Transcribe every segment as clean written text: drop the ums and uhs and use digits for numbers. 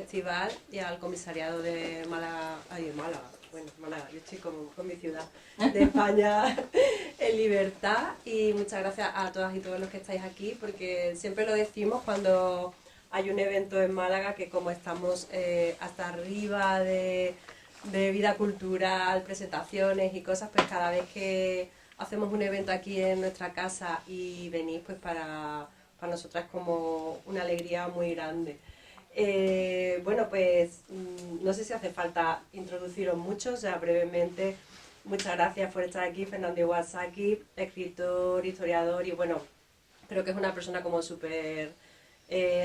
festival y al comisariado de Málaga, Málaga, yo estoy con mi ciudad, de España en Libertad, y muchas gracias a todas y todos los que estáis aquí, porque siempre lo decimos cuando hay un evento en Málaga, que como estamos hasta arriba de vida cultural, presentaciones y cosas, pues cada vez que hacemos un evento aquí en nuestra casa y venís, pues para nosotras es como una alegría muy grande. Bueno, pues no sé si hace falta introduciros mucho, o sea, brevemente, muchas gracias por estar aquí, Fernando Iwasaki, escritor, historiador, y bueno, creo que es una persona como súper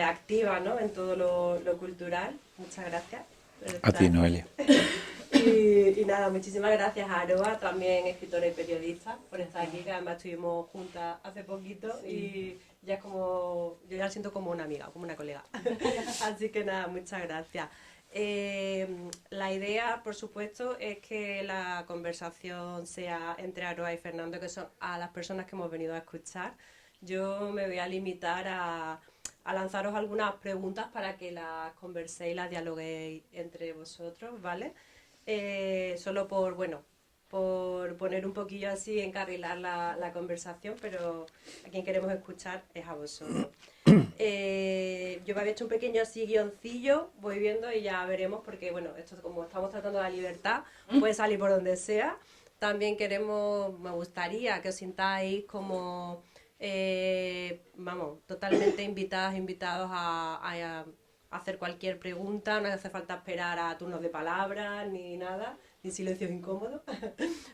activa, ¿no?, en todo lo cultural. Muchas gracias por A ti, estar. Noelia. Y nada, muchísimas gracias a Aroa, también escritora y periodista, por estar aquí, que además estuvimos juntas hace poquito, sí. Y ya es como, yo ya la siento como una amiga, como una colega. Así que nada, muchas gracias. La idea, por supuesto, es que la conversación sea entre Aroa y Fernando, que son a las personas que hemos venido a escuchar. Yo me voy a limitar a lanzaros algunas preguntas para que las converséis, las dialoguéis entre vosotros, ¿vale? Solo por poner un poquillo así, encarrilar la conversación, pero a quien queremos escuchar es a vosotros. Yo me había hecho un pequeño así guioncillo, voy viendo y ya veremos, porque bueno, esto como estamos tratando la libertad, puede salir por donde sea. También me gustaría que os sintáis como, totalmente invitados a hacer cualquier pregunta, no hace falta esperar a turnos de palabras ni nada, ni silencios incómodos.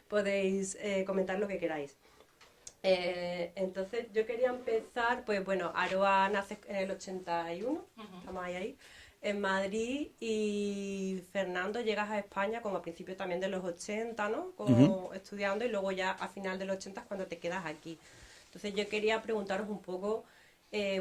Podéis comentar lo que queráis. Entonces yo quería empezar, pues bueno, Aroa nace en el 81, estamos ahí, en Madrid, y Fernando llegas a España como a principios también de los 80, ¿no? Como estudiando, y luego ya a final de los 80 es cuando te quedas aquí. Entonces yo quería preguntaros un poco,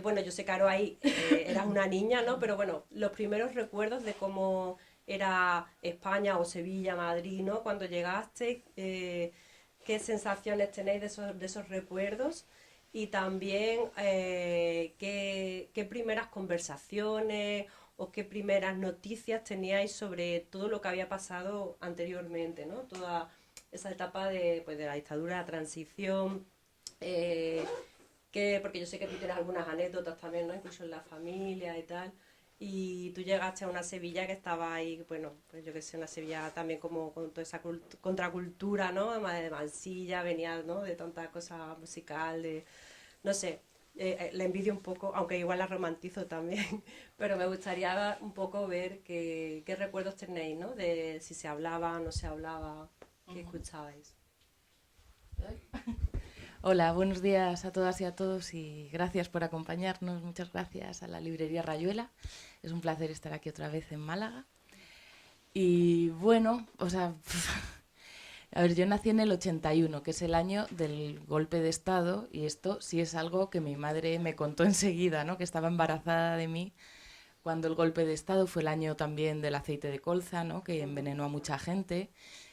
bueno, yo sé que Aroa ahí eras una niña, ¿no? Pero bueno, los primeros recuerdos de cómo era España o Sevilla, Madrid, ¿no? Cuando llegaste, qué sensaciones tenéis de esos recuerdos, y también qué primeras conversaciones o qué primeras noticias teníais sobre todo lo que había pasado anteriormente, ¿no? Toda esa etapa pues, de la dictadura, la transición, porque yo sé que tú tienes algunas anécdotas también, ¿no? Incluso en la familia y tal. Y tú llegaste a una Sevilla que estaba ahí, bueno, pues yo que sé, una Sevilla también como con toda esa contracultura, ¿no? Además de Mansilla, venía, ¿no?, de tanta cosa musical, no sé, la envidio un poco, aunque igual la romantizo también, pero me gustaría un poco ver qué recuerdos tenéis, ¿no? De si se hablaba, no se hablaba, qué escuchabais. Hola, buenos días a todas y a todos, y gracias por acompañarnos. Muchas gracias a la librería Rayuela. Es un placer estar aquí otra vez en Málaga. Y bueno, o sea, a ver, yo nací en el 81, que es el año del golpe de Estado, y esto sí es algo que mi madre me contó enseguida, ¿no? Que estaba embarazada de mí cuando el golpe de Estado. Fue el año también del aceite de colza, ¿no?, que envenenó a mucha gente.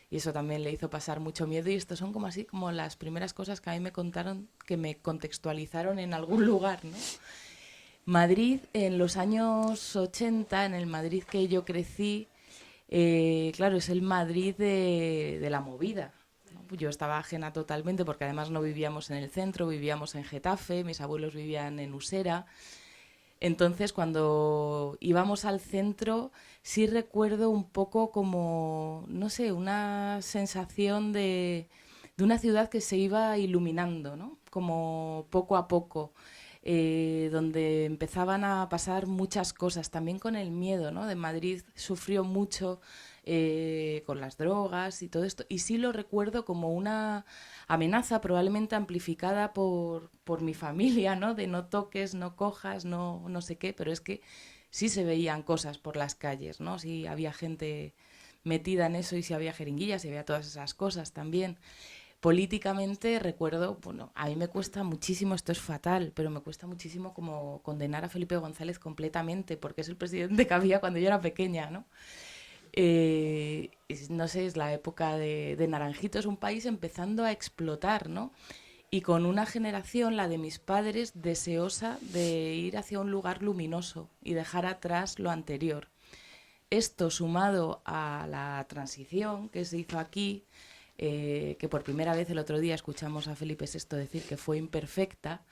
Y eso también le hizo pasar mucho miedo, y esto son como así, como las primeras cosas que a mí me contaron, que me contextualizaron en algún lugar, ¿no? Madrid, en los años 80, en el Madrid que yo crecí, claro, es el Madrid de la movida, ¿no? Yo estaba ajena totalmente, porque además no vivíamos en el centro, vivíamos en Getafe, mis abuelos vivían en Usera. Entonces, cuando íbamos al centro, sí recuerdo un poco como, no sé, una sensación de una ciudad que se iba iluminando, ¿no? Como poco a poco, donde empezaban a pasar muchas cosas, también con el miedo, ¿no? De Madrid sufrió mucho con las drogas y todo esto, y sí lo recuerdo como una amenaza probablemente amplificada por mi familia, ¿no? De no toques, no cojas, no sé qué, pero es que sí se veían cosas por las calles, ¿no? Sí había gente metida en eso, y sí había jeringuillas, y había todas esas cosas también. Políticamente recuerdo, bueno, a mí me cuesta muchísimo, esto es fatal, pero me cuesta muchísimo como condenar a Felipe González completamente, porque es el presidente que había cuando yo era pequeña, ¿no? No sé, es la época de Naranjito, es un país empezando a explotar, ¿no? Y con una generación, la de mis padres, deseosa de ir hacia un lugar luminoso y dejar atrás lo anterior. esto sumado a la transición que se hizo aquí, que por primera vez el otro día escuchamos a Felipe VI decir que fue imperfecta,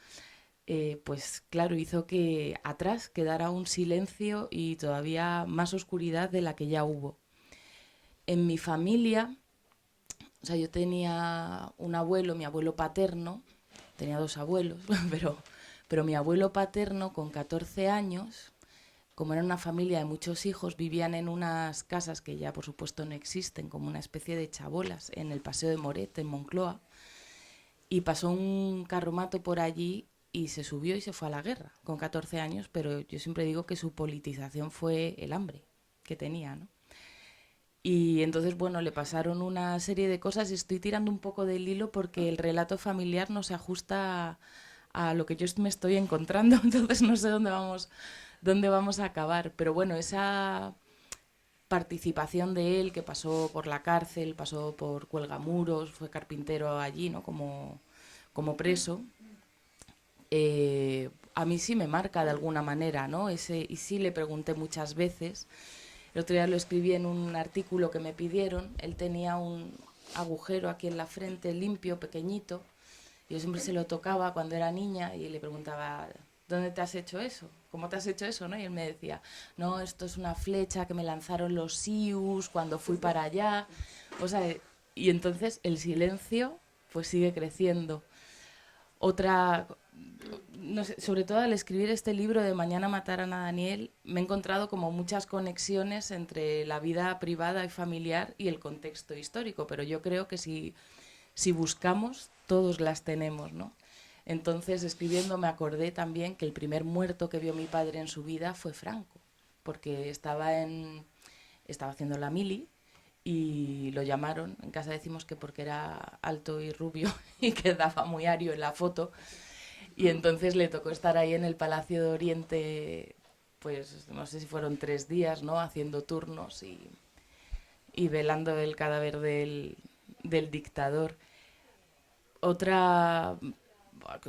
pues claro, hizo que atrás quedara un silencio y todavía más oscuridad de la que ya hubo. En mi familia, o sea, yo tenía un abuelo, mi abuelo paterno, tenía 2 abuelos, pero mi abuelo paterno con 14 años, como era una familia de muchos hijos, vivían en unas casas que ya por supuesto no existen, como una especie de chabolas, en el Paseo de Moret, en Moncloa, y pasó un carromato por allí y se subió y se fue a la guerra con 14 años, pero yo siempre digo que su politización fue el hambre que tenía, ¿no? Y entonces, bueno, le pasaron una serie de cosas y estoy tirando un poco del hilo porque el relato familiar no se ajusta a lo que yo me estoy encontrando, entonces no sé dónde vamos a acabar. Pero bueno, esa participación de él, que pasó por la cárcel, pasó por Cuelgamuros, fue carpintero allí, ¿no? Como preso, a mí sí me marca de alguna manera, ¿no? Y sí le pregunté muchas veces. El otro día lo escribí en un artículo que me pidieron. Él tenía un agujero aquí en la frente, limpio, pequeñito. Yo siempre se lo tocaba cuando era niña y le preguntaba, ¿dónde te has hecho eso? ¿Cómo te has hecho eso? ¿No? Y él me decía, no, esto es una flecha que me lanzaron los Sius cuando fui para allá. O sea, y entonces el silencio pues sigue creciendo. Otra, no sé, sobre todo al escribir este libro de Mañana matarán a Daniel, me he encontrado como muchas conexiones entre la vida privada y familiar y el contexto histórico, pero yo creo que si buscamos, todos las tenemos, ¿no? Entonces, escribiendo me acordé también que el primer muerto que vio mi padre en su vida fue Franco, porque estaba haciendo la mili y lo llamaron. En casa decimos que porque era alto y rubio y quedaba muy ario en la foto. Y entonces le tocó estar ahí en el Palacio de Oriente, pues no sé si fueron 3 días, ¿no? Haciendo turnos y velando el cadáver del dictador.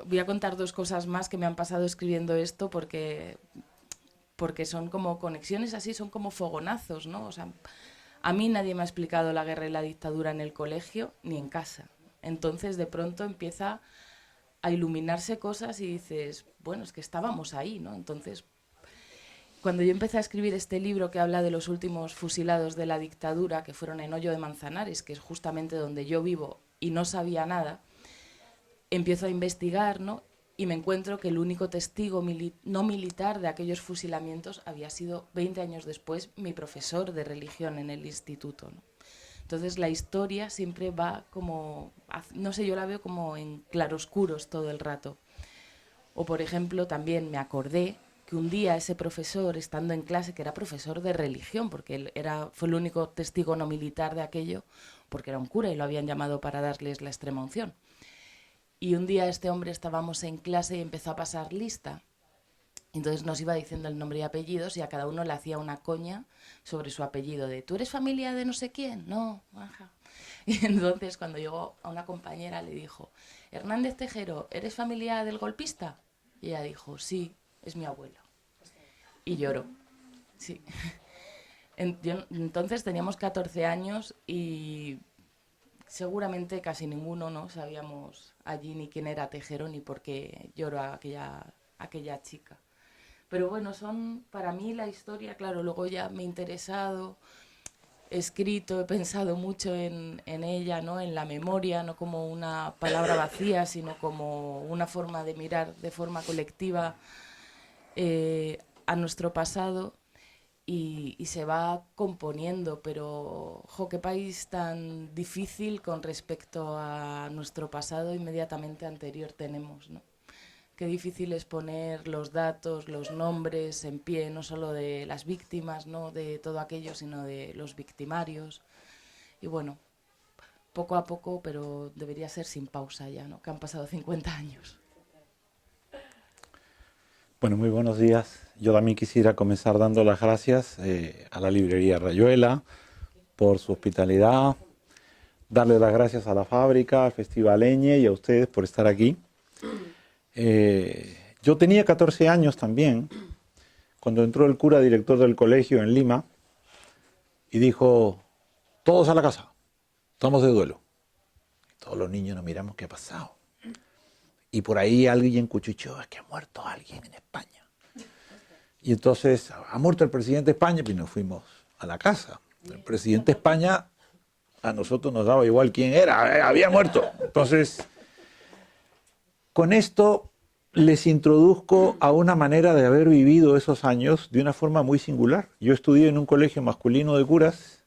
Voy a contar 2 cosas más que me han pasado escribiendo esto porque son como conexiones así, son como fogonazos, ¿no? O sea, a mí nadie me ha explicado la guerra y la dictadura en el colegio ni en casa. Entonces de pronto empieza a iluminarse cosas y dices, bueno, es que estábamos ahí, ¿no? Entonces, cuando yo empecé a escribir este libro que habla de los últimos fusilados de la dictadura, que fueron en Hoyo de Manzanares, que es justamente donde yo vivo y no sabía nada, empiezo a investigar, ¿no? Y me encuentro que el único testigo no militar de aquellos fusilamientos había sido 20 años después mi profesor de religión en el instituto, ¿no? Entonces la historia siempre va como, no sé, yo la veo como en claroscuros todo el rato. O por ejemplo, también me acordé que un día ese profesor, estando en clase, que era profesor de religión, porque él fue el único testigo no militar de aquello, porque era un cura y lo habían llamado para darles la extrema unción. Y un día este hombre estábamos en clase y empezó a pasar lista. Entonces nos iba diciendo el nombre y apellidos y a cada uno le hacía una coña sobre su apellido, de ¿tú eres familia de no sé quién? No, ajá. Y entonces cuando llegó a una compañera le dijo, Hernández Tejero, ¿eres familia del golpista? Y ella dijo, sí, es mi abuelo. Y lloró, sí. Entonces teníamos 14 años y seguramente casi ninguno no sabíamos allí ni quién era Tejero ni por qué lloró aquella chica. Pero bueno, son para mí la historia, claro, luego ya me he interesado, he escrito, he pensado mucho en ella, ¿no? En la memoria, no como una palabra vacía, sino como una forma de mirar de forma colectiva a nuestro pasado y se va componiendo, pero jo, qué país tan difícil con respecto a nuestro pasado inmediatamente anterior tenemos, ¿no? Qué difícil es poner los datos, los nombres en pie, no solo de las víctimas, no de todo aquello, sino de los victimarios. Y bueno, poco a poco, pero debería ser sin pausa ya, ¿no? Que han pasado 50 años. Bueno, muy buenos días. Yo también quisiera comenzar dando las gracias a la librería Rayuela por su hospitalidad, darle las gracias a la fábrica, al Festival Eñe y a ustedes por estar aquí. Yo tenía 14 años también, cuando entró el cura director del colegio en Lima, y dijo, todos a la casa, estamos de duelo. Todos los niños nos miramos, ¿qué ha pasado? Y por ahí alguien cuchicheó, es que ha muerto alguien en España. Y entonces, ha muerto el presidente de España, y nos fuimos a la casa. El presidente de España, a nosotros nos daba igual quién era, había muerto. Entonces, con esto les introduzco a una manera de haber vivido esos años de una forma muy singular. Yo estudié en un colegio masculino de curas,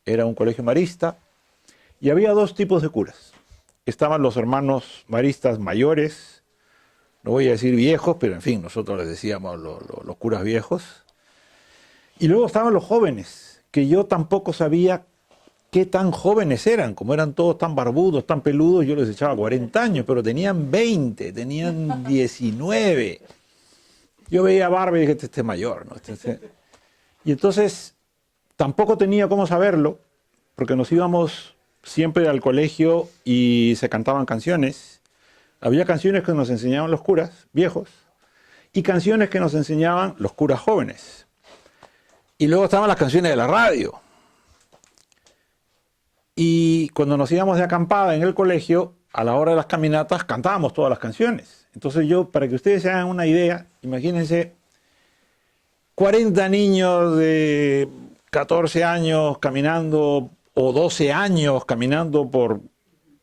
era un colegio marista, y había dos tipos de curas. Estaban los hermanos maristas mayores, no voy a decir viejos, pero en fin, nosotros les decíamos los curas viejos. Y luego estaban los jóvenes, que yo tampoco sabía qué tan jóvenes eran, como eran todos tan barbudos, tan peludos, yo les echaba 40 años, pero tenían 20, tenían 19. Yo veía a Barba y dije, este mayor, ¿no? Y entonces tampoco tenía cómo saberlo, porque nos íbamos siempre al colegio y se cantaban canciones. Había canciones que nos enseñaban los curas viejos y canciones que nos enseñaban los curas jóvenes. Y luego estaban las canciones de la radio. Y cuando nos íbamos de acampada en el colegio, a la hora de las caminatas, cantábamos todas las canciones. Entonces yo, para que ustedes se hagan una idea, imagínense 40 niños de 14 años caminando, o 12 años caminando por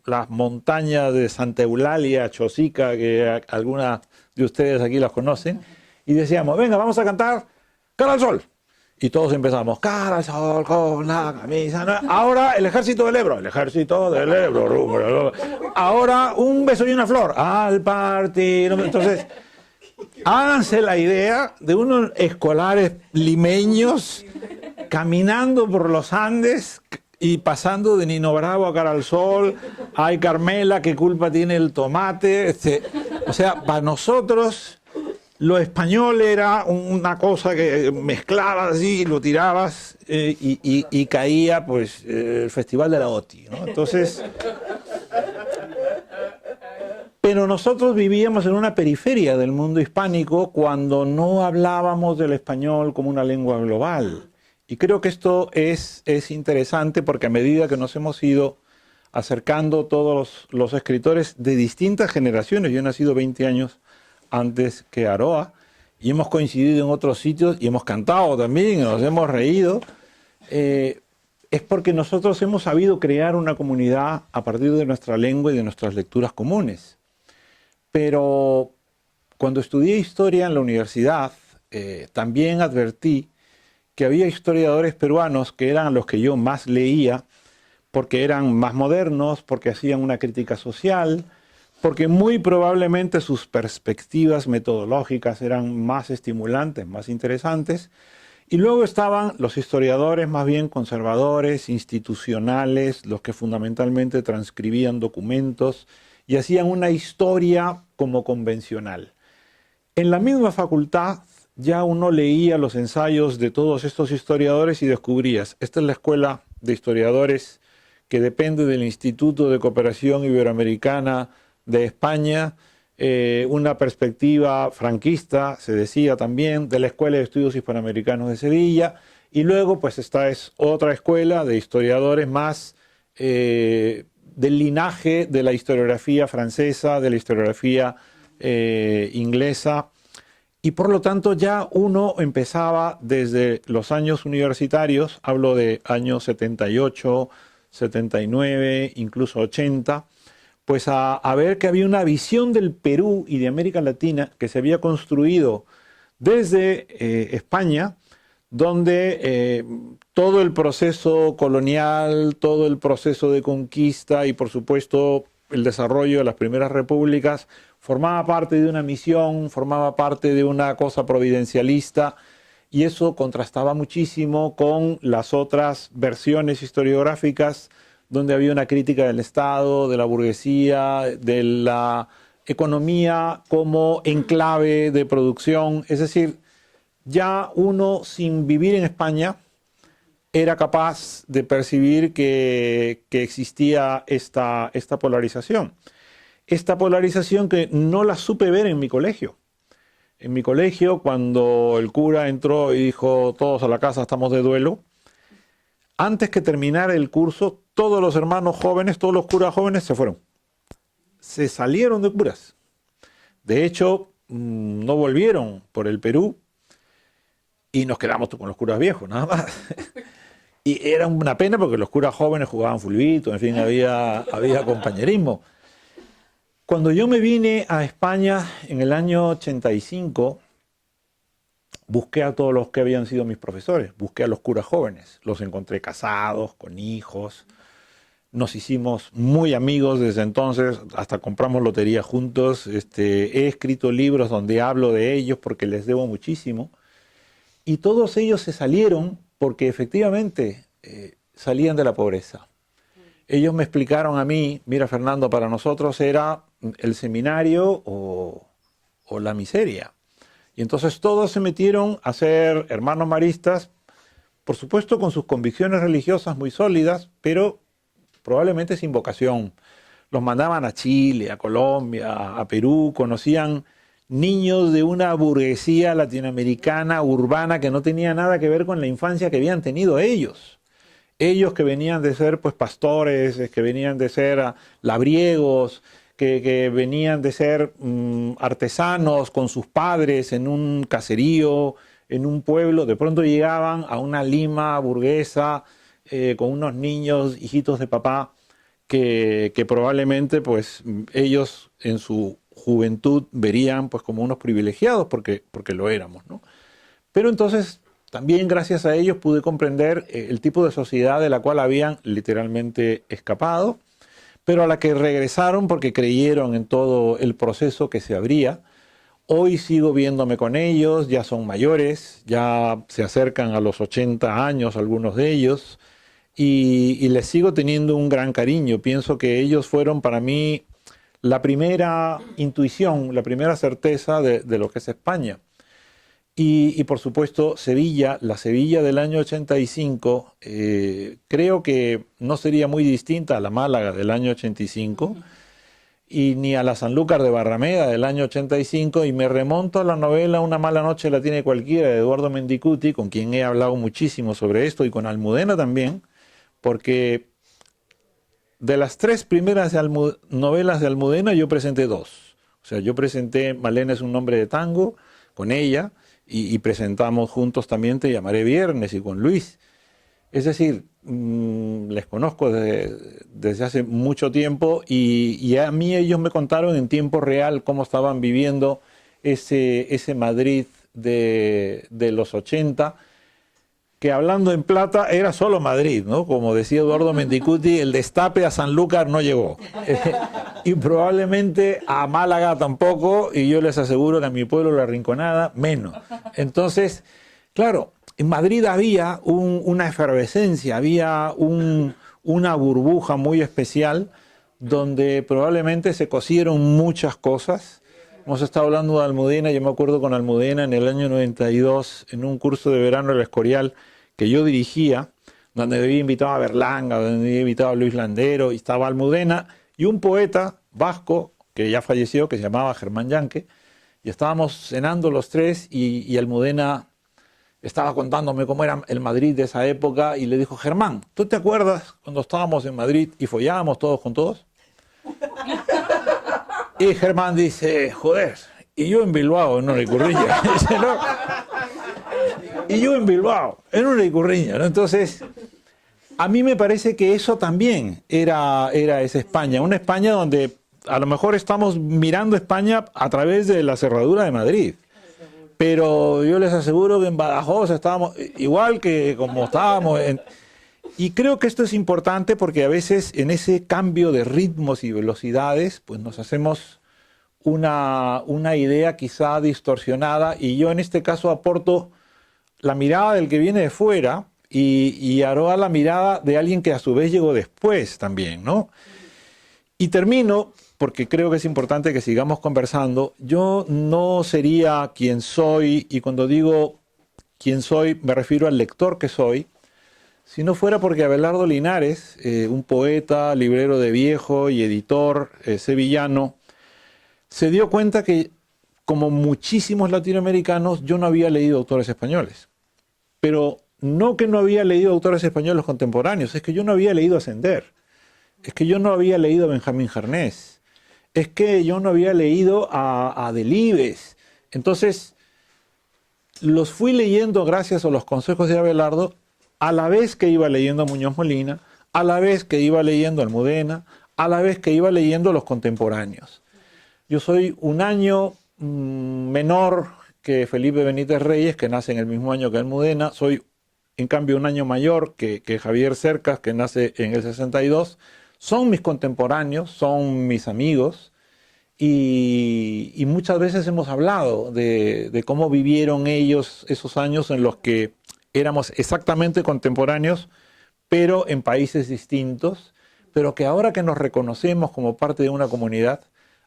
las montañas de Santa Eulalia, Chosica, que algunas de ustedes aquí las conocen, y decíamos, venga, vamos a cantar Cara al Sol. Y todos empezamos, cara al sol con la camisa. ¿No? Ahora el ejército del Ebro, ahora un beso y una flor, al partido. Entonces, háganse la idea de unos escolares limeños caminando por los Andes y pasando de Nino Bravo a Cara al Sol, ay Carmela, qué culpa tiene el tomate. O sea, para nosotros lo español era una cosa que mezclabas así, lo tirabas y caía pues el Festival de la OTI, ¿no? Entonces, pero nosotros vivíamos en una periferia del mundo hispánico cuando no hablábamos del español como una lengua global. Y creo que esto es interesante porque a medida que nos hemos ido acercando todos los escritores de distintas generaciones, yo he nacido 20 años antes que Aroa, y hemos coincidido en otros sitios y hemos cantado también, nos hemos reído, es porque nosotros hemos sabido crear una comunidad a partir de nuestra lengua y de nuestras lecturas comunes. Pero cuando estudié historia en la universidad, también advertí que había historiadores peruanos que eran los que yo más leía, porque eran más modernos, porque hacían una crítica social, porque muy probablemente sus perspectivas metodológicas eran más estimulantes, más interesantes. Y luego estaban los historiadores más bien conservadores, institucionales, los que fundamentalmente transcribían documentos y hacían una historia como convencional. En la misma facultad ya uno leía los ensayos de todos estos historiadores y descubrías, esta es la escuela de historiadores que depende del Instituto de Cooperación Iberoamericana de España, una perspectiva franquista, se decía también, de la Escuela de Estudios Hispanoamericanos de Sevilla, y luego pues esta es otra escuela de historiadores más del linaje de la historiografía francesa, de la historiografía inglesa, y por lo tanto ya uno empezaba desde los años universitarios, hablo de años 78, 79, incluso 80, pues a ver que había una visión del Perú y de América Latina que se había construido desde España, donde todo el proceso colonial, todo el proceso de conquista y por supuesto el desarrollo de las primeras repúblicas formaba parte de una misión, formaba parte de una cosa providencialista, y eso contrastaba muchísimo con las otras versiones historiográficas donde había una crítica del Estado, de la burguesía, de la economía como enclave de producción. Es decir, ya uno sin vivir en España era capaz de percibir que existía esta polarización. Esta polarización que no la supe ver en mi colegio. En mi colegio, cuando el cura entró y dijo, todos a la casa, estamos de duelo, antes que terminara el curso, todos los hermanos jóvenes, todos los curas jóvenes se fueron. Se salieron de curas. De hecho, no volvieron por el Perú y nos quedamos con los curas viejos, nada más. Y era una pena porque los curas jóvenes jugaban fulbito, en fin, había compañerismo. Cuando yo me vine a España en el año 85, busqué a todos los que habían sido mis profesores, busqué a los curas jóvenes, los encontré casados, con hijos, nos hicimos muy amigos desde entonces, hasta compramos lotería juntos, he escrito libros donde hablo de ellos porque les debo muchísimo, y todos ellos se salieron porque efectivamente salían de la pobreza. Ellos me explicaron a mí, mira Fernando, para nosotros era el seminario o la miseria. Y entonces todos se metieron a ser hermanos maristas, por supuesto con sus convicciones religiosas muy sólidas, pero probablemente sin vocación. Los mandaban a Chile, a Colombia, a Perú, conocían niños de una burguesía latinoamericana, urbana, que no tenía nada que ver con la infancia que habían tenido ellos. Ellos que venían de ser pues pastores, que venían de ser labriegos, que venían de ser artesanos con sus padres en un caserío, en un pueblo, de pronto llegaban a una Lima burguesa con unos niños, hijitos de papá, que probablemente pues ellos en su juventud verían pues como unos privilegiados porque lo éramos, ¿no? Pero entonces también gracias a ellos pude comprender el tipo de sociedad de la cual habían literalmente escapado, pero a la que regresaron porque creyeron en todo el proceso que se abría. Hoy sigo viéndome con ellos, ya son mayores, ya se acercan a los 80 años algunos de ellos, y les sigo teniendo un gran cariño. Pienso que ellos fueron para mí la primera intuición, la primera certeza de lo que es España. Y por supuesto Sevilla, la Sevilla del año 85, creo que no sería muy distinta a la Málaga del año 85 y ni a la Sanlúcar de Barrameda del año 85, y me remonto a la novela Una mala noche la tiene cualquiera de Eduardo Mendicuti, con quien he hablado muchísimo sobre esto, y con Almudena también, porque de las 3 primeras novelas de Almudena yo presenté 2. O sea, yo presenté Malena es un nombre de tango con ella, y presentamos juntos también Te llamaré viernes y con Luis. Es decir, les conozco desde hace mucho tiempo, y a mí ellos me contaron en tiempo real cómo estaban viviendo ese Madrid de los 80, que hablando en plata era solo Madrid, ¿no? Como decía Eduardo Mendicuti, el destape a Sanlúcar no llegó. Y probablemente a Málaga tampoco, y yo les aseguro que a mi pueblo, La Rinconada, menos. Entonces, claro, en Madrid había una efervescencia, había una burbuja muy especial donde probablemente se cosieron muchas cosas. Hemos estado hablando de Almudena, yo me acuerdo con Almudena en el año 92, en un curso de verano en el Escorial que yo dirigía, donde había invitado a Berlanga, donde había invitado a Luis Landero, y estaba Almudena y un poeta vasco que ya falleció, que se llamaba Germán Yanque, y estábamos cenando los tres, y Almudena estaba contándome cómo era el Madrid de esa época, y le dijo: Germán, ¿tú te acuerdas cuando estábamos en Madrid y follábamos todos con todos? Y Germán dice: joder, y yo en Bilbao, en una Icurriña. Dice, no. Y yo en Bilbao, en una Icurriña, ¿no? Entonces, a mí me parece que eso también era esa España, una España donde a lo mejor estamos mirando España a través de la cerradura de Madrid. Pero yo les aseguro que en Badajoz estábamos igual que como estábamos Y creo que esto es importante porque a veces en ese cambio de ritmos y velocidades, pues nos hacemos una idea quizá distorsionada, y yo en este caso aporto la mirada del que viene de fuera y Aroa la mirada de alguien que a su vez llegó después también, ¿no? Y termino, porque creo que es importante que sigamos conversando. Yo no sería quien soy, y cuando digo quien soy me refiero al lector que soy, si no fuera porque Abelardo Linares, un poeta, librero de viejo y editor sevillano, se dio cuenta que, como muchísimos latinoamericanos, yo no había leído autores españoles. Pero no que no había leído autores españoles contemporáneos, es que yo no había leído Ascender, es que yo no había leído a Benjamín Jarnés, es que yo no había leído a Delibes. Entonces, los fui leyendo gracias a los consejos de Abelardo, a la vez que iba leyendo a Muñoz Molina, a la vez que iba leyendo a Almudena, a la vez que iba leyendo a los contemporáneos. Yo soy un año menor que Felipe Benítez Reyes, que nace en el mismo año que Almudena. Soy, en cambio, un año mayor que Javier Cercas, que nace en el 62. Son mis contemporáneos, son mis amigos. Y muchas veces hemos hablado de cómo vivieron ellos esos años en los que éramos exactamente contemporáneos, pero en países distintos, pero que ahora que nos reconocemos como parte de una comunidad,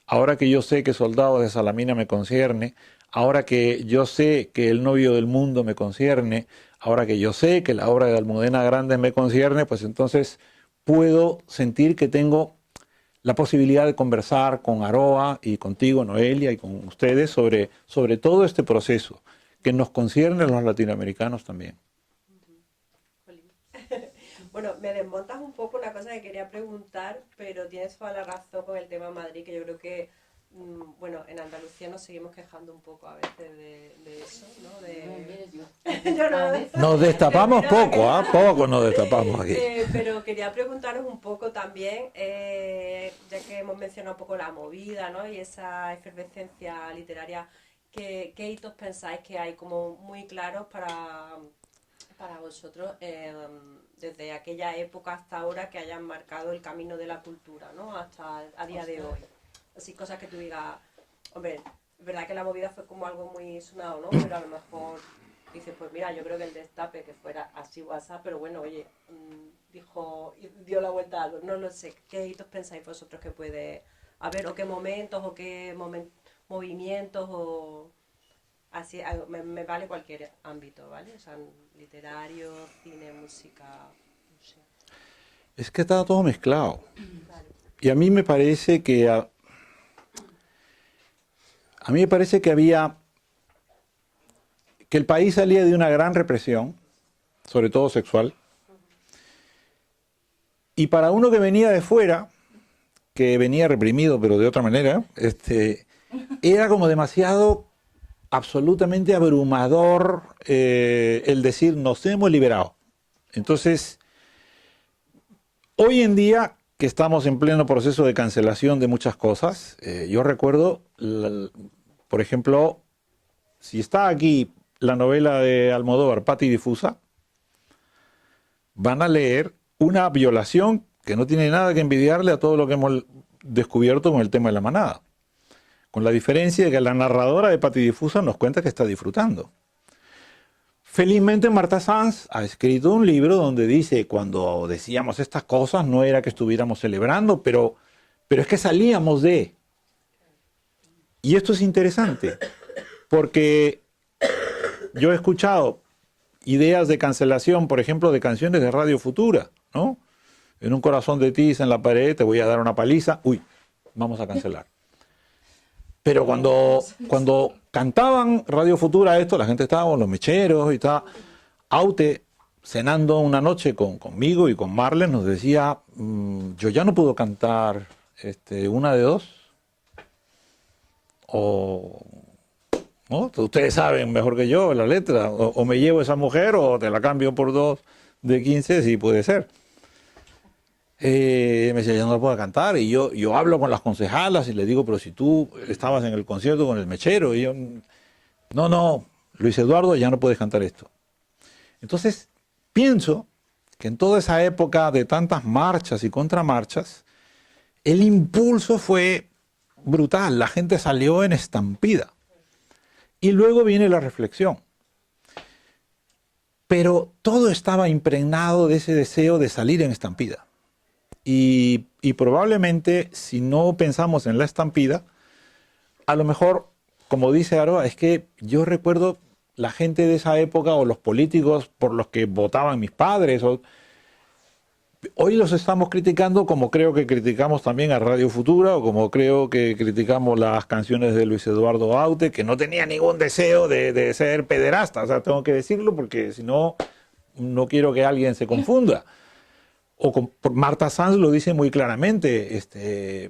ahora que yo sé que Soldados de Salamina me concierne, ahora que yo sé que El novio del mundo me concierne, ahora que yo sé que la obra de Almudena Grandes me concierne, pues entonces puedo sentir que tengo la posibilidad de conversar con Aroa y contigo, Noelia, y con ustedes sobre todo este proceso que nos concierne a los latinoamericanos también. Bueno, me desmontas un poco una cosa que quería preguntar, pero tienes toda la razón con el tema Madrid, que yo creo que, bueno, en Andalucía nos seguimos quejando un poco a veces de eso, ¿no? Yo no, Nos destapamos poco, ¿ah? Poco nos destapamos aquí. Pero quería preguntaros un poco también, ya que hemos mencionado un poco la movida, ¿no? Y esa efervescencia literaria, ¿qué hitos pensáis que hay como muy claros para vosotros desde aquella época hasta ahora que hayan marcado el camino de la cultura, ¿no? Hasta a día de hoy? Así cosas que tú digas, hombre, es verdad que la movida fue como algo muy sonado, ¿no? Pero a lo mejor dices, pues mira, yo creo que el destape que fuera así o así, pero bueno, oye, dio la vuelta a algo, no lo sé. ¿Qué hitos pensáis vosotros que puede haber, o qué momentos, o qué movimientos, o así? Me vale cualquier ámbito, ¿vale? O sea, literario, cine, música, no sé. Es que está todo mezclado. Vale. Y a mí me parece que que el país salía de una gran represión, sobre todo sexual, y para uno que venía de fuera, que venía reprimido pero de otra manera, era como demasiado, absolutamente abrumador el decir nos hemos liberado. Entonces, hoy en día que estamos en pleno proceso de cancelación de muchas cosas, yo recuerdo, por ejemplo, si está aquí la novela de Almodóvar, Pati Difusa, van a leer una violación que no tiene nada que envidiarle a todo lo que hemos descubierto con el tema de la manada. Con la diferencia de que la narradora de Pati Difusa nos cuenta que está disfrutando. Felizmente Marta Sanz ha escrito un libro donde dice, cuando decíamos estas cosas no era que estuviéramos celebrando, pero es que salíamos de... Y esto es interesante, porque yo he escuchado ideas de cancelación, por ejemplo, de canciones de Radio Futura, ¿no? En un corazón de tiza en la pared, te voy a dar una paliza, uy, vamos a cancelar. Pero cuando cantaban Radio Futura esto, la gente estaba con los mecheros y estaba. Aute, cenando una noche conmigo y con Marlen, nos decía, yo ya no puedo cantar una de dos. O, ¿no? Ustedes saben mejor que yo la letra. O me llevo esa mujer o te la cambio por dos de 15, sí puede ser. Me decía, ya no la puedo cantar, y yo hablo con las concejalas y le digo, pero si tú estabas en el concierto con el mechero, y yo, no, Luis Eduardo, ya no puedes cantar esto. Entonces, pienso que en toda esa época de tantas marchas y contramarchas, el impulso fue brutal, la gente salió en estampida. Y luego viene la reflexión. Pero todo estaba impregnado de ese deseo de salir en estampida. Y probablemente, si no pensamos en la estampida, a lo mejor, como dice Aroa, es que yo recuerdo la gente de esa época o los políticos por los que votaban mis padres. Hoy los estamos criticando como creo que criticamos también a Radio Futura o como creo que criticamos las canciones de Luis Eduardo Aute, que no tenía ningún deseo de ser pederasta. O sea, tengo que decirlo porque si no no quiero que alguien se confunda. Marta Sanz lo dice muy claramente,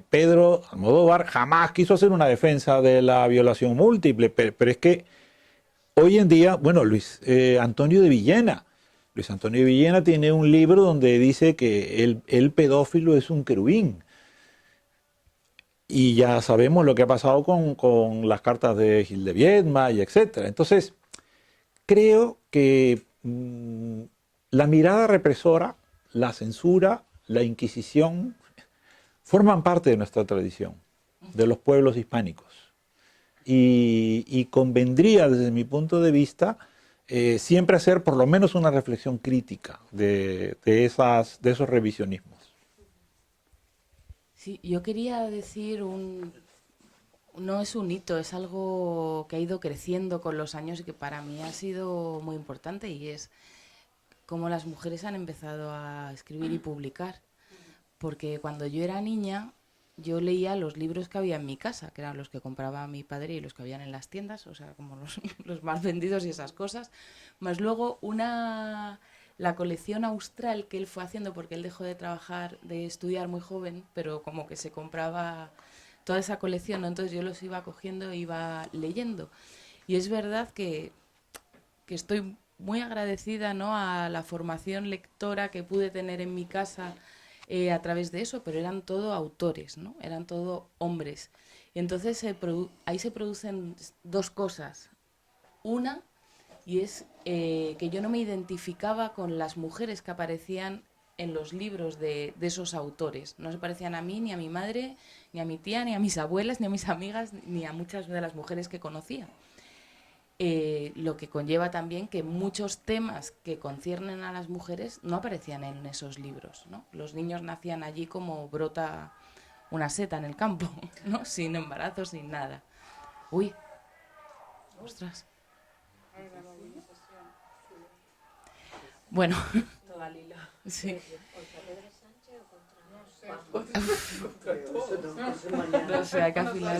Pedro Almodóvar jamás quiso hacer una defensa de la violación múltiple, pero es que hoy en día, bueno, Luis Antonio de Villena tiene un libro donde dice que el pedófilo es un querubín. Y ya sabemos lo que ha pasado con las cartas de Gil de Viedma y etcétera. Entonces, creo que la mirada represora, la censura, la Inquisición, forman parte de nuestra tradición, de los pueblos hispánicos. Y convendría, desde mi punto de vista, siempre hacer por lo menos una reflexión crítica de esos revisionismos. Sí, yo quería decir no es un hito, es algo que ha ido creciendo con los años y que para mí ha sido muy importante, y es cómo las mujeres han empezado a escribir y publicar. Porque cuando yo era niña, yo leía los libros que había en mi casa, que eran los que compraba mi padre y los que habían en las tiendas, o sea, como los más vendidos y esas cosas. Más luego la colección austral que él fue haciendo, porque él dejó de trabajar, de estudiar muy joven, pero como que se compraba toda esa colección, ¿no? Entonces yo los iba cogiendo e iba leyendo. Y es verdad que estoy muy agradecida, ¿no?, a la formación lectora que pude tener en mi casa a través de eso, pero eran todo autores, ¿no? Eran todo hombres. Y entonces ahí se producen dos cosas. Una, y es que yo no me identificaba con las mujeres que aparecían en los libros de esos autores. No se parecían a mí, ni a mi madre, ni a mi tía, ni a mis abuelas, ni a mis amigas, ni a muchas de las mujeres que conocía. Lo que conlleva también que muchos temas que conciernen a las mujeres no aparecían en esos libros, ¿no? Los niños nacían allí como brota una seta en el campo, ¿no? Sin embarazo, sin nada. Uy, ostras. Bueno. Sí. No sé, hay que afilar.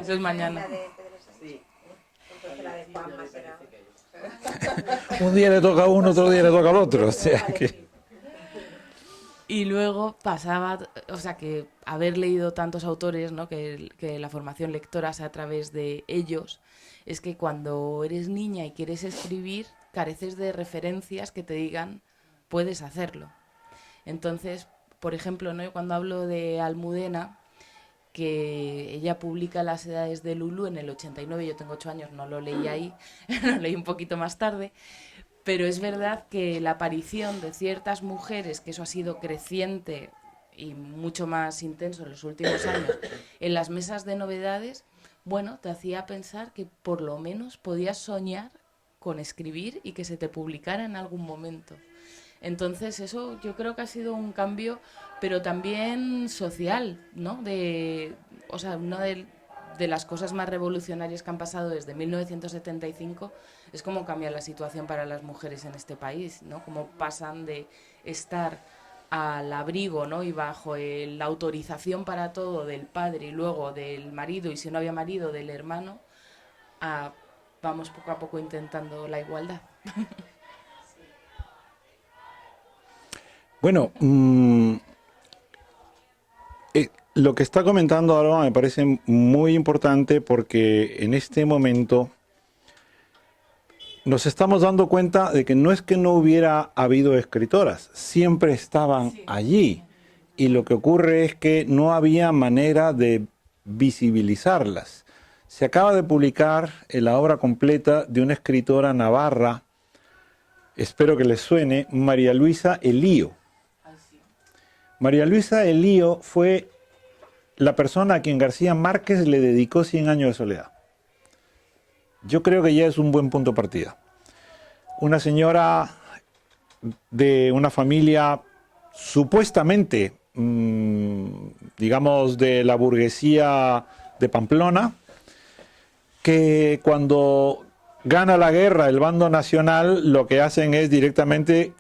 Eso es mañana. Un día le toca a uno, otro día le toca al otro. O sea que... Y luego pasaba, o sea, que haber leído tantos autores, ¿no?, que la formación lectora sea a través de ellos, es que cuando eres niña y quieres escribir, careces de referencias que te digan, puedes hacerlo. Entonces, por ejemplo, ¿no?, cuando hablo de Almudena, que ella publica Las edades de Lulu en el 89, yo tengo 8 años, no lo leí ahí, lo leí un poquito más tarde, pero es verdad que la aparición de ciertas mujeres, que eso ha sido creciente y mucho más intenso en los últimos años, en las mesas de novedades, bueno, te hacía pensar que por lo menos podías soñar con escribir y que se te publicara en algún momento. Entonces eso yo creo que ha sido un cambio, pero también social, ¿no? O sea, una de las cosas más revolucionarias que han pasado desde 1975 es cómo cambia la situación para las mujeres en este país, ¿no? Cómo pasan de estar al abrigo, ¿no?, y bajo la autorización para todo del padre y luego del marido, y si no había marido, del hermano, a vamos poco a poco intentando la igualdad. Bueno, lo que está comentando ahora me parece muy importante, porque en este momento nos estamos dando cuenta de que no es que no hubiera habido escritoras, siempre estaban allí, y lo que ocurre es que no había manera de visibilizarlas. Se acaba de publicar la obra completa de una escritora navarra, espero que les suene, María Luisa Elío. María Luisa Elío fue la persona a quien García Márquez le dedicó 100 años de soledad. Yo creo que ya es un buen punto de partida. Una señora de una familia supuestamente, digamos, de la burguesía de Pamplona, que cuando gana la guerra el bando nacional, lo que hacen es directamente,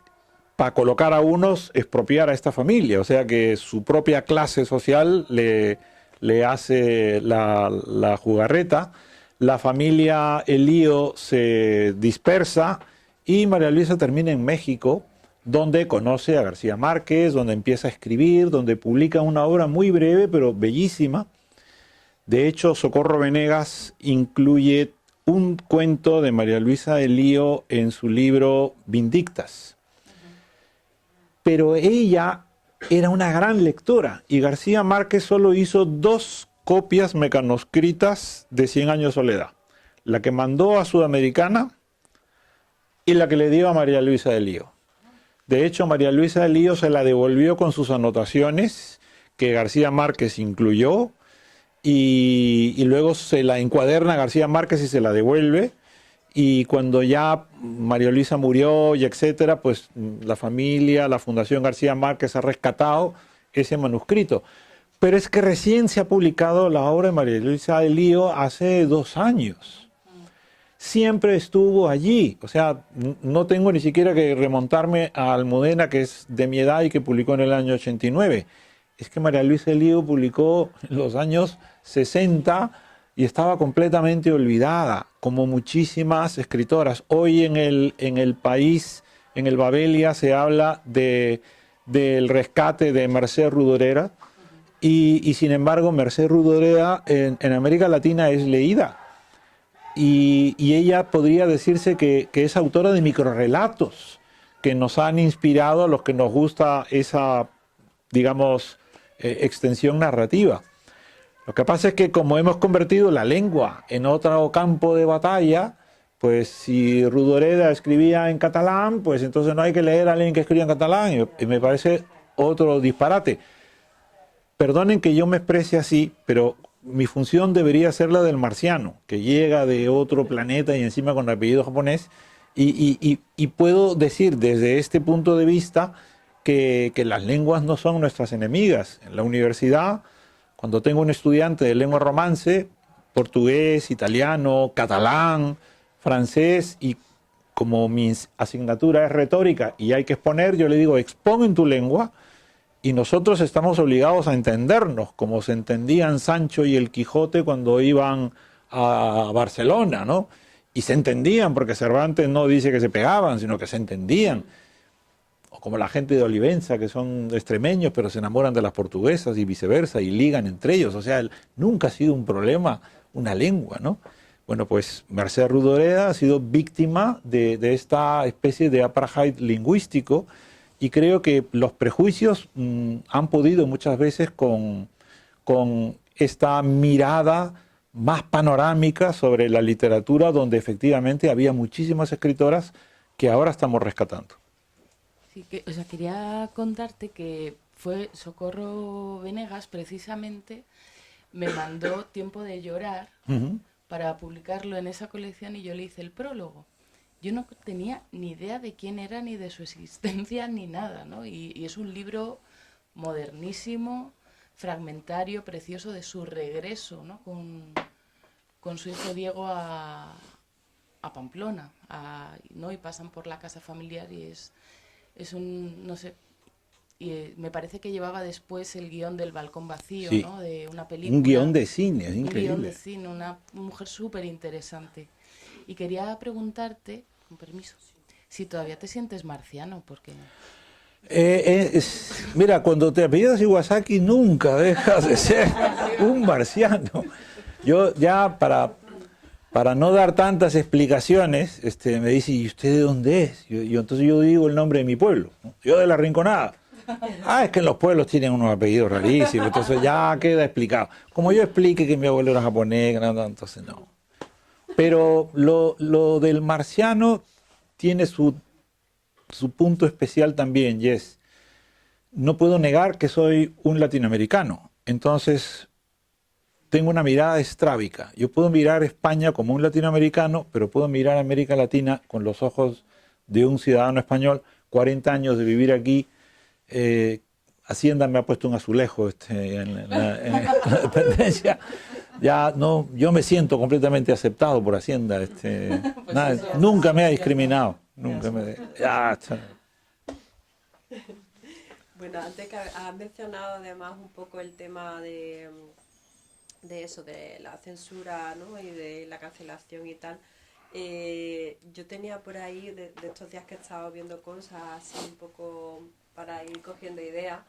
para colocar a unos, expropiar a esta familia. O sea que su propia clase social le hace la jugarreta. La familia Elío se dispersa y María Luisa termina en México, donde conoce a García Márquez, donde empieza a escribir, donde publica una obra muy breve pero bellísima. De hecho, Socorro Venegas incluye un cuento de María Luisa de Lío en su libro Vindictas. Pero ella era una gran lectora y García Márquez solo hizo 2 copias mecanoscritas de Cien años de soledad. La que mandó a Sudamericana y la que le dio a María Luisa de Lío. De hecho, María Luisa de Lío se la devolvió con sus anotaciones que García Márquez incluyó y luego se la encuaderna García Márquez y se la devuelve. Y cuando ya María Luisa murió y etcétera, pues la familia, la Fundación García Márquez ha rescatado ese manuscrito. Pero es que recién se ha publicado la obra de María Luisa de Lío hace 2 años. Siempre estuvo allí. O sea, no tengo ni siquiera que remontarme a Almudena, que es de mi edad y que publicó en el año 89. Es que María Luisa de Lío publicó en los años 60 y estaba completamente olvidada, como muchísimas escritoras. Hoy en el país, en el Babelia, se habla del rescate de Mercè Rodoreda, y sin embargo Mercè Rodoreda en América Latina es leída. Y ella podría decirse que es autora de microrrelatos que nos han inspirado a los que nos gusta esa, digamos, extensión narrativa. Lo que pasa es que como hemos convertido la lengua en otro campo de batalla, pues si Rodoreda escribía en catalán, pues entonces no hay que leer a alguien que escribía en catalán, y me parece otro disparate. Perdonen que yo me exprese así, pero mi función debería ser la del marciano, que llega de otro planeta y encima con apellido japonés, y puedo decir desde este punto de vista que las lenguas no son nuestras enemigas. En la universidad, cuando tengo un estudiante de lengua romance, portugués, italiano, catalán, francés, y como mi asignatura es retórica y hay que exponer, yo le digo, expon en tu lengua, y nosotros estamos obligados a entendernos, como se entendían Sancho y el Quijote cuando iban a Barcelona, ¿no? Y se entendían, porque Cervantes no dice que se pegaban, sino que se entendían. O como la gente de Olivenza, que son extremeños, pero se enamoran de las portuguesas y viceversa, y ligan entre ellos. O sea, nunca ha sido un problema una lengua, ¿no? Bueno, pues Mercè Rodoreda ha sido víctima de esta especie de apartheid lingüístico, y creo que los prejuicios han podido muchas veces con esta mirada más panorámica sobre la literatura, donde efectivamente había muchísimas escritoras que ahora estamos rescatando. Sí, o sea, quería contarte que fue Socorro Venegas, precisamente, me mandó Tiempo de llorar para publicarlo en esa colección y yo le hice el prólogo. Yo no tenía ni idea de quién era, ni de su existencia, ni nada, ¿no? Y es un libro modernísimo, fragmentario, precioso, de su regreso, ¿no? Con su hijo Diego a Pamplona, ¿no? Y pasan por la casa familiar y es un, no sé, y me parece que llevaba después el guión del Balcón vacío, sí, ¿no? De una película. Un guión de cine, es increíble. Un guión de cine, una mujer súper interesante. Y quería preguntarte, con permiso, si todavía te sientes marciano, porque... Mira, cuando te apellidas Iwasaki nunca dejas de ser un marciano. Yo ya para no dar tantas explicaciones, me dice, ¿y usted de dónde es? Entonces yo digo el nombre de mi pueblo, ¿no? Yo de La Rinconada. Ah, es que en los pueblos tienen unos apellidos rarísimos, entonces ya queda explicado. Como yo explique que mi abuelo era japonés, entonces no. Pero lo del marciano tiene su punto especial también, y es, no puedo negar que soy un latinoamericano, entonces tengo una mirada estrábica. Yo puedo mirar España como un latinoamericano, pero puedo mirar América Latina con los ojos de un ciudadano español. 40 años de vivir aquí, Hacienda me ha puesto un azulejo en la dependencia. Ya no, yo me siento completamente aceptado por Hacienda. Pues nada, nunca me ha discriminado. Nunca me, Bueno, antes que has mencionado además un poco el tema de eso, de la censura, ¿no? Y de la cancelación y tal. Yo tenía por ahí, de estos días que he estado viendo cosas así un poco para ir cogiendo ideas,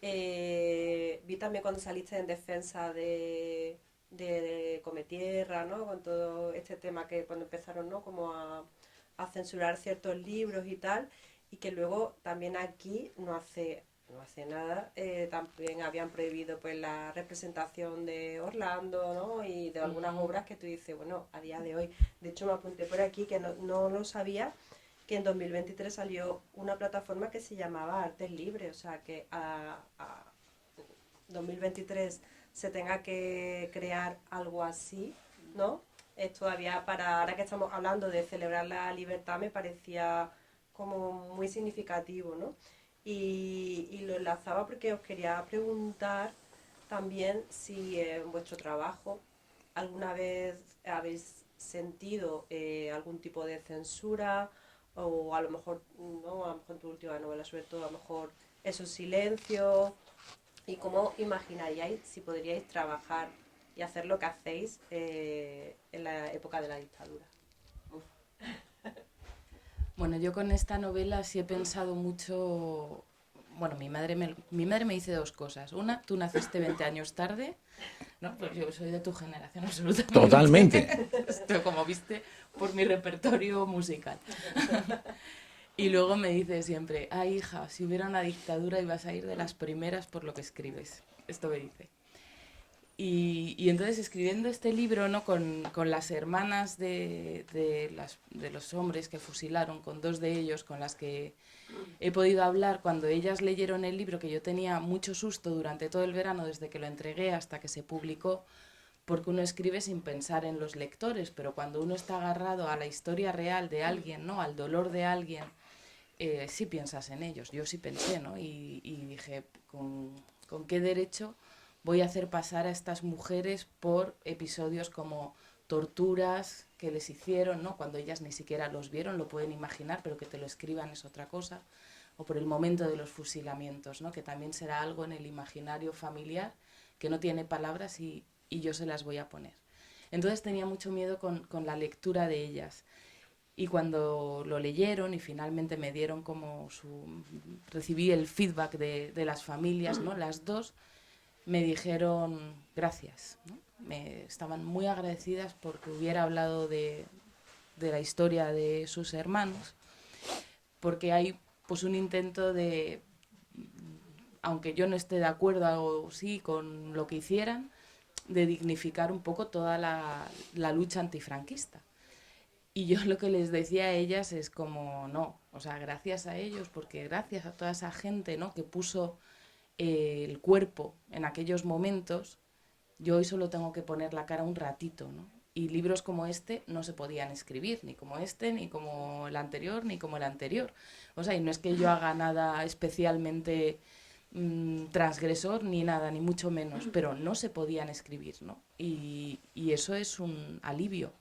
vi también cuando saliste en defensa de Cometierra, ¿no? Con todo este tema que cuando empezaron, ¿no? Como a censurar ciertos libros y tal, y que luego también aquí no hace nada, también habían prohibido pues la representación de Orlando, ¿no? Y de algunas obras que tú dices, bueno, a día de hoy, de hecho me apunté por aquí que no lo sabía, que en 2023 salió una plataforma que se llamaba Artes Libres, o sea que a 2023 se tenga que crear algo así, ¿no? Es todavía para, ahora que estamos hablando de celebrar la libertad, me parecía como muy significativo, ¿no? Y lo enlazaba porque os quería preguntar también si en vuestro trabajo alguna vez habéis sentido algún tipo de censura o a lo mejor, no, a lo mejor en tu última novela sobre todo, a lo mejor esos silencios y cómo imaginaríais si podríais trabajar y hacer lo que hacéis en la época de la dictadura. Bueno, yo con esta novela sí he pensado mucho. Bueno, mi madre me dice dos cosas. Una, tú naciste 20 años tarde, ¿no? Pues yo soy de tu generación absolutamente. Totalmente. Esto, como viste, por mi repertorio musical. Y luego me dice siempre, ay hija, si hubiera una dictadura ibas a ir de las primeras por lo que escribes. Esto me dice. Y entonces escribiendo este libro, ¿no? con las hermanas de los hombres que fusilaron, con dos de ellos con las que he podido hablar, cuando ellas leyeron el libro, que yo tenía mucho susto durante todo el verano, desde que lo entregué hasta que se publicó, porque uno escribe sin pensar en los lectores, pero cuando uno está agarrado a la historia real de alguien, ¿no? Al dolor de alguien, sí piensas en ellos. Yo sí pensé, ¿no? Y dije, ¿con qué derecho voy a hacer pasar a estas mujeres por episodios como torturas que les hicieron, ¿no? Cuando ellas ni siquiera los vieron, lo pueden imaginar, pero que te lo escriban es otra cosa, o por el momento de los fusilamientos, ¿no? Que también será algo en el imaginario familiar que no tiene palabras y yo se las voy a poner. Entonces tenía mucho miedo con la lectura de ellas. Y cuando lo leyeron y finalmente me dieron recibí el feedback de las familias, ¿no? Las dos me dijeron gracias, ¿no? Estaban muy agradecidas porque hubiera hablado de la historia de sus hermanos, porque hay pues un intento de, aunque yo no esté de acuerdo o sí con lo que hicieran, de dignificar un poco toda la lucha antifranquista. Y yo lo que les decía a ellas es como, no, o sea, gracias a ellos, porque gracias a toda esa gente, ¿no? que puso el cuerpo en aquellos momentos, yo hoy solo tengo que poner la cara un ratito, ¿no? Y libros como este no se podían escribir, ni como este, ni como el anterior, ni como el anterior. O sea, y no es que yo haga nada especialmente transgresor, ni nada, ni mucho menos, pero no se podían escribir, ¿no? Y eso es un alivio.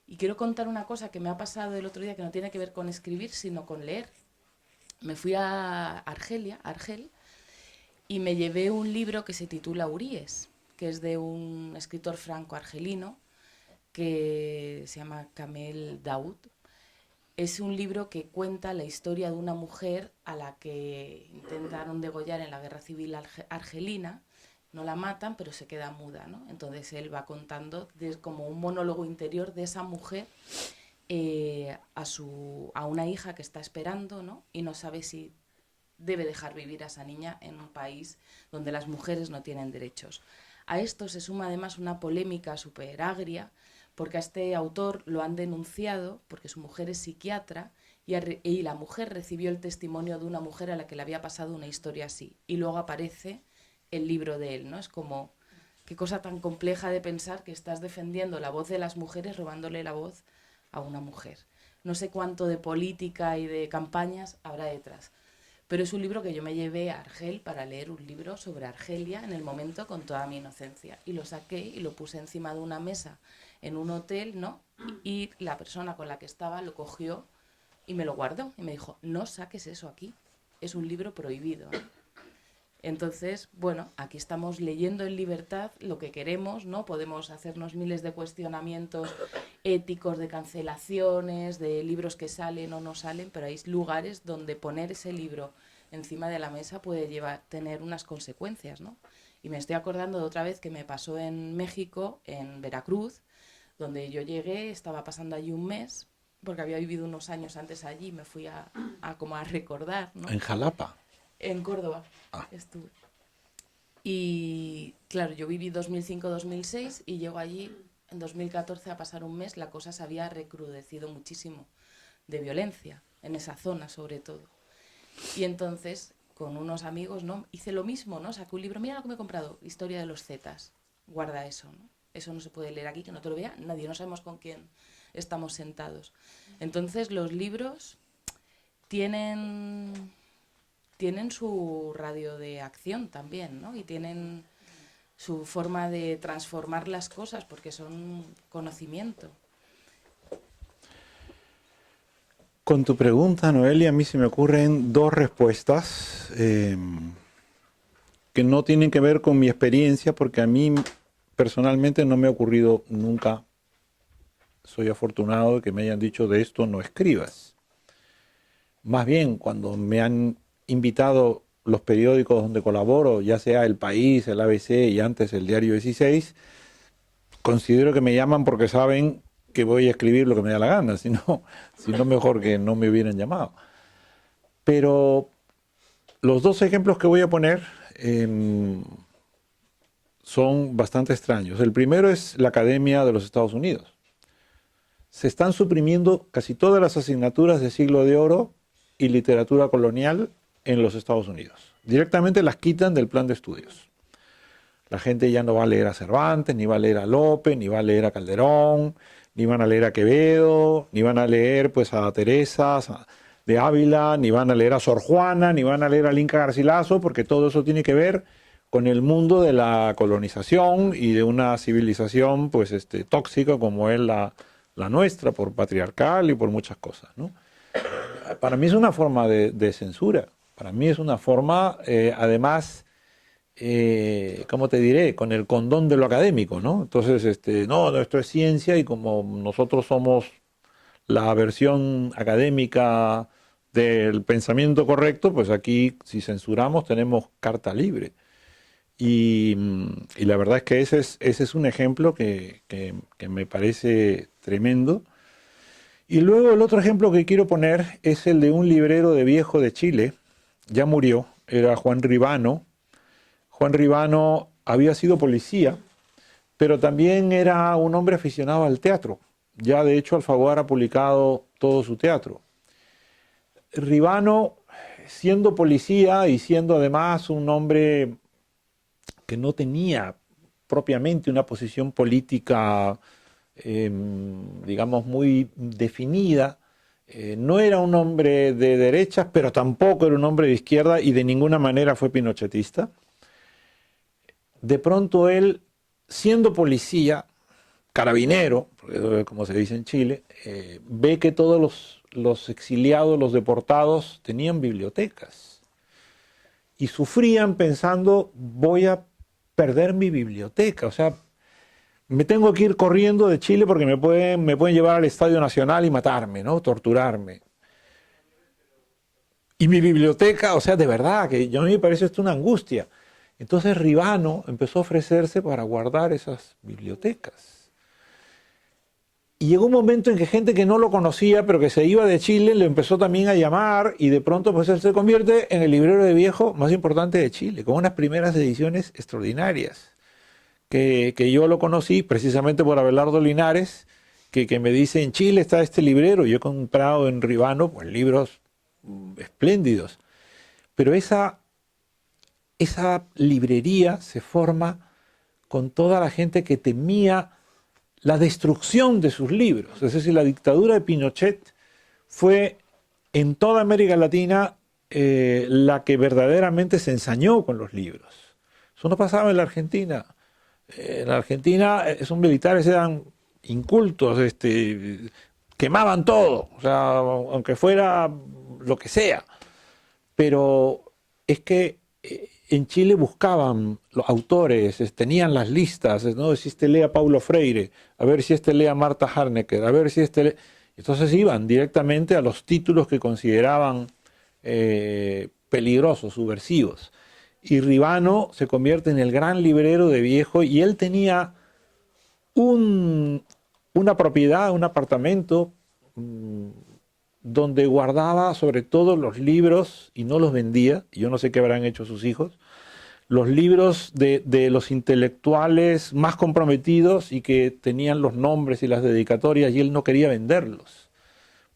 Y quiero contar una cosa que me ha pasado el otro día que no tiene que ver con escribir, sino con leer. Me fui a Argel, y me llevé un libro que se titula Uríes, que es de un escritor franco-argelino que se llama Kamel Daoud. Es un libro que cuenta la historia de una mujer a la que intentaron degollar en la guerra civil argelina. No la matan, pero se queda muda, ¿no? Entonces él va contando como un monólogo interior de esa mujer a una hija que está esperando, ¿no? Y no sabe si debe dejar vivir a esa niña en un país donde las mujeres no tienen derechos. A esto se suma además una polémica súper agria, porque a este autor lo han denunciado porque su mujer es psiquiatra y la mujer recibió el testimonio de una mujer a la que le había pasado una historia así. Y luego aparece el libro de él, ¿no? Es como, qué cosa tan compleja de pensar que estás defendiendo la voz de las mujeres robándole la voz a una mujer. No sé cuánto de política y de campañas habrá detrás. Pero es un libro que yo me llevé a Argel para leer un libro sobre Argelia en el momento con toda mi inocencia. Y lo saqué y lo puse encima de una mesa en un hotel, ¿no? Y la persona con la que estaba lo cogió y me lo guardó. Y me dijo, no saques eso aquí, es un libro prohibido, ¿eh? Entonces, bueno, aquí estamos leyendo en libertad lo que queremos, ¿no? Podemos hacernos miles de cuestionamientos éticos, de cancelaciones, de libros que salen o no salen, pero hay lugares donde poner ese libro encima de la mesa puede tener unas consecuencias, ¿no? Y me estoy acordando de otra vez que me pasó en México, en Veracruz, donde yo llegué, estaba pasando allí un mes, porque había vivido unos años antes allí, me fui como a recordar, ¿no? En Jalapa. En Córdoba estuve. Y claro, yo viví 2005-2006 y llego allí en 2014 a pasar un mes, la cosa se había recrudecido muchísimo de violencia, en esa zona sobre todo. Y entonces, con unos amigos, ¿no? Hice lo mismo, ¿no? Saqué un libro, mira lo que me he comprado, Historia de los Zetas. Guarda eso, ¿no? Eso no se puede leer aquí, que no te lo vea nadie, no sabemos con quién estamos sentados. Entonces, los libros tienen su radio de acción también, ¿no? Y tienen su forma de transformar las cosas porque son conocimiento. Con tu pregunta, Noelia, a mí se me ocurren dos respuestas que no tienen que ver con mi experiencia, porque a mí personalmente no me ha ocurrido nunca. Soy afortunado de que me hayan dicho de esto no escribas. Más bien, cuando me han invitado los periódicos donde colaboro, ya sea El País, el ABC y antes el Diario 16, considero que me llaman porque saben que voy a escribir lo que me da la gana, si no mejor que no me hubieran llamado. Pero los dos ejemplos que voy a poner son bastante extraños. El primero es la Academia de los Estados Unidos. Se están suprimiendo casi todas las asignaturas de Siglo de Oro y literatura colonial en los Estados Unidos. Directamente las quitan del plan de estudios. La gente ya no va a leer a Cervantes, ni va a leer a Lope, ni va a leer a Calderón, ni van a leer a Quevedo, ni van a leer pues a Teresa de Ávila, ni van a leer a Sor Juana, ni van a leer a Inca Garcilaso, porque todo eso tiene que ver con el mundo de la colonización y de una civilización pues tóxica como es la nuestra, por patriarcal y por muchas cosas, ¿no? Para mí es una forma de censura. Para mí es una forma, además, ¿cómo te diré? Con el condón de lo académico, ¿no? Entonces, no, esto es ciencia y como nosotros somos la versión académica del pensamiento correcto, pues aquí, si censuramos, tenemos carta libre. Y la verdad es que ese es un ejemplo que me parece tremendo. Y luego el otro ejemplo que quiero poner es el de un librero de viejo de Chile, ya murió, era Juan Ribano. Juan Ribano había sido policía, pero también era un hombre aficionado al teatro. Ya de hecho Alfaguara ha publicado todo su teatro. Ribano, siendo policía y siendo además un hombre que no tenía propiamente una posición política digamos, muy definida. No era un hombre de derechas, pero tampoco era un hombre de izquierda y de ninguna manera fue pinochetista. De pronto él, siendo policía, carabinero, como se dice en Chile, ve que todos los exiliados, los deportados, tenían bibliotecas. Y sufrían pensando, voy a perder mi biblioteca. O sea, me tengo que ir corriendo de Chile porque me pueden llevar al Estadio Nacional y matarme, ¿no? Torturarme. Y mi biblioteca, o sea, de verdad, que a mí me parece esto una angustia. Entonces Ribano empezó a ofrecerse para guardar esas bibliotecas. Y llegó un momento en que gente que no lo conocía, pero que se iba de Chile, le empezó también a llamar y de pronto pues él se convierte en el librero de viejo más importante de Chile, con unas primeras ediciones extraordinarias. Que yo lo conocí precisamente por Abelardo Linares, que me dice, en Chile está este librero. Yo he comprado en Ribano pues, libros espléndidos. Pero esa librería se forma con toda la gente que temía la destrucción de sus libros. Es decir, la dictadura de Pinochet fue en toda América Latina la que verdaderamente se ensañó con los libros. Eso no pasaba en la Argentina. En la Argentina esos militares eran incultos, quemaban todo, o sea, aunque fuera lo que sea. Pero es que en Chile buscaban los autores, tenían las listas, ¿no? Si este lee a Paulo Freire, a ver si este lee a Marta Harnecker, a ver si este lee... Entonces iban directamente a los títulos que consideraban peligrosos, subversivos. Y Ribano se convierte en el gran librero de viejo y él tenía una propiedad, un apartamento donde guardaba sobre todo los libros y no los vendía, y yo no sé qué habrán hecho sus hijos, los libros de los intelectuales más comprometidos y que tenían los nombres y las dedicatorias y él no quería venderlos,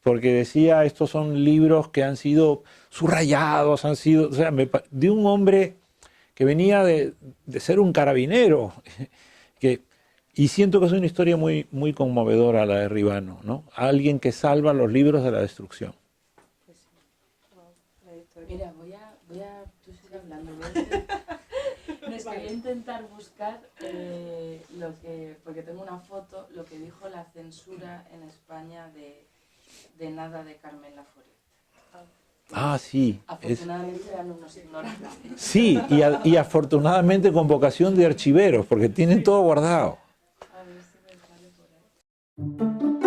porque decía, estos son libros que han sido subrayados, han sido, o sea, de un hombre que venía de ser un carabinero, y siento que es una historia muy, muy conmovedora la de Ribano, ¿no? Alguien que salva los libros de la destrucción. Mira, tú sigue hablando. Voy a intentar buscar porque tengo una foto, lo que dijo la censura en España de Nada de Carmen Laforet. Ah, sí. Afortunadamente eran unos ignorantes. Sí, y afortunadamente con vocación de archiveros, porque tienen todo guardado. A ver si me sale por ahí.